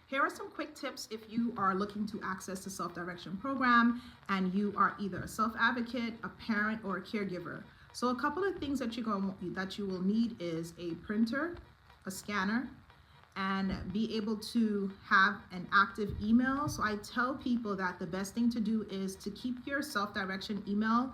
Here are some quick tips if you are looking to access the self-direction program and you are either a self-advocate, a parent, or a caregiver. So a couple of things that you will need is a printer, a scanner, and be able to have an active email. So I tell people that the best thing to do is to keep your self-direction email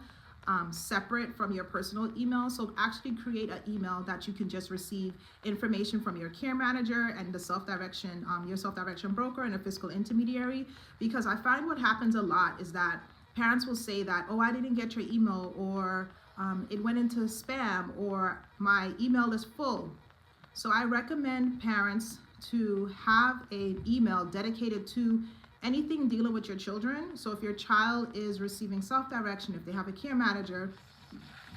separate from your personal email. So actually create an email that you can just receive information from your care manager and the self-direction, your self-direction broker and a fiscal intermediary. Because I find what happens a lot is that parents will say that, oh, I didn't get your email, or it went into spam, or my email is full. So I recommend parents to have an email dedicated to anything dealing with your children. So if your child is receiving self-direction, if they have a care manager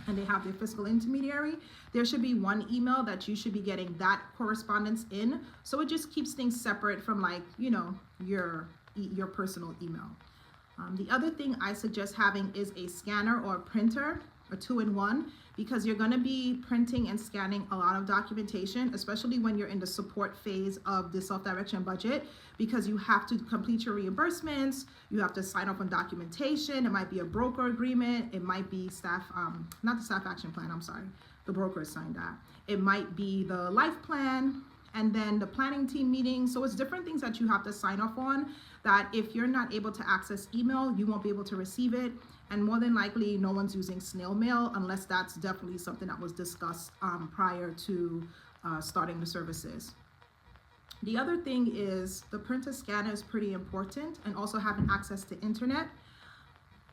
and they have their fiscal intermediary, there should be one email that you should be getting that correspondence in. So it just keeps things separate from, like, you know, your personal email. The other thing I suggest having is a scanner or a printer, a two-in-one, because you're going to be printing and scanning a lot of documentation, especially when you're in the support phase of the self-direction budget, because you have to complete your reimbursements, you have to sign off on documentation. It might be a broker agreement, it might be staff, not the staff action plan, I'm sorry, the broker signed that. It might be the life plan, and then the planning team meeting. So it's different things that you have to sign off on that if you're not able to access email, you won't be able to receive it. And more than likely, no one's using snail mail unless that's definitely something that was discussed prior to starting the services. The other thing is the printer scanner is pretty important, and also having access to internet.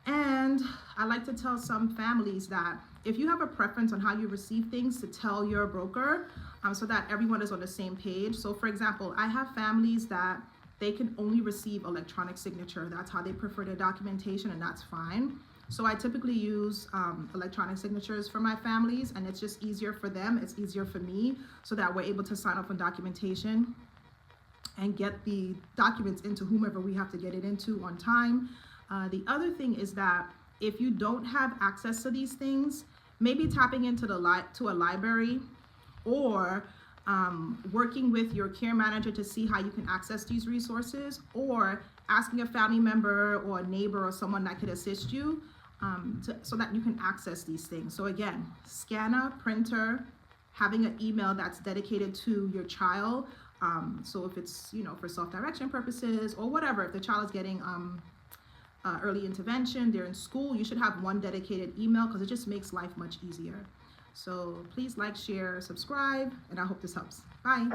And I like to tell some families that if you have a preference on how you receive things, to tell your broker so that everyone is on the same page. So for example, I have families that they can only receive electronic signature. That's how they prefer their documentation, and that's fine. So I typically use electronic signatures for my families, and it's just easier for them. It's easier for me, so that we're able to sign off on documentation and get the documents into whomever we have to get it into on time. The other thing is that if you don't have access to these things, maybe tapping into to a library, or working with your care manager to see how you can access these resources, or asking a family member or a neighbor or someone that could assist you so that you can access these things. So again, scanner, printer, having an email that's dedicated to your child. So if it's, you know, for self-direction purposes or whatever, if the child is getting early intervention, they're in school, you should have one dedicated email, because it just makes life much easier. So please like, share, subscribe, and I hope this helps. Bye.